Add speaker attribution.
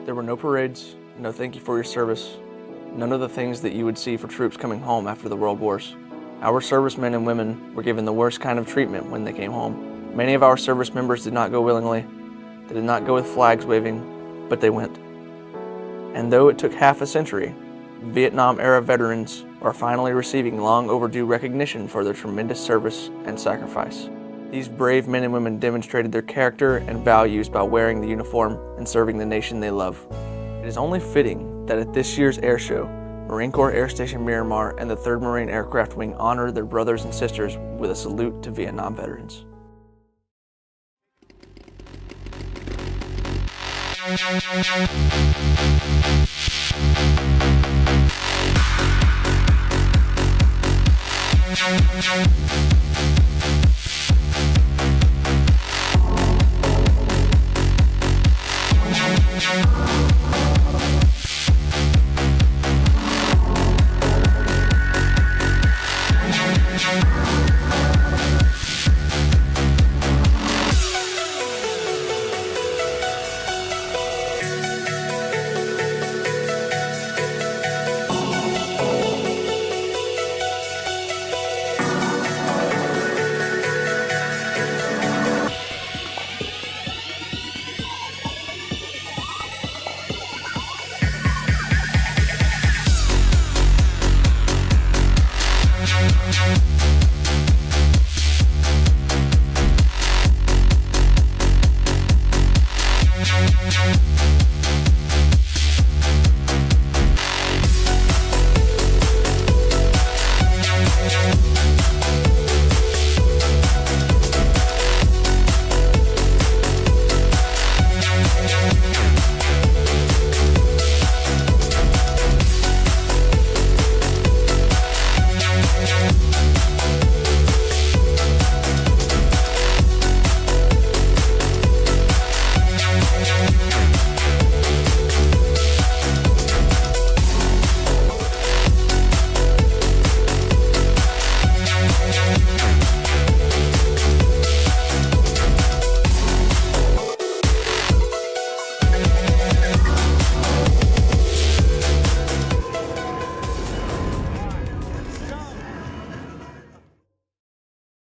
Speaker 1: There were no parades, no thank you for your service, none of the things that you would see for troops coming home after the world wars. Our servicemen and women were given the worst kind of treatment when they came home. Many of our service members did not go willingly. They did not go with flags waving, but they went. And though it took half a century, Vietnam-era veterans are finally receiving long overdue recognition for their tremendous service and sacrifice. These brave men and women demonstrated their character and values by wearing the uniform and serving the nation they love. It is only fitting that at this year's air show, Marine Corps Air Station Miramar and the 3rd Marine Aircraft Wing honor their brothers and sisters with a salute to Vietnam veterans.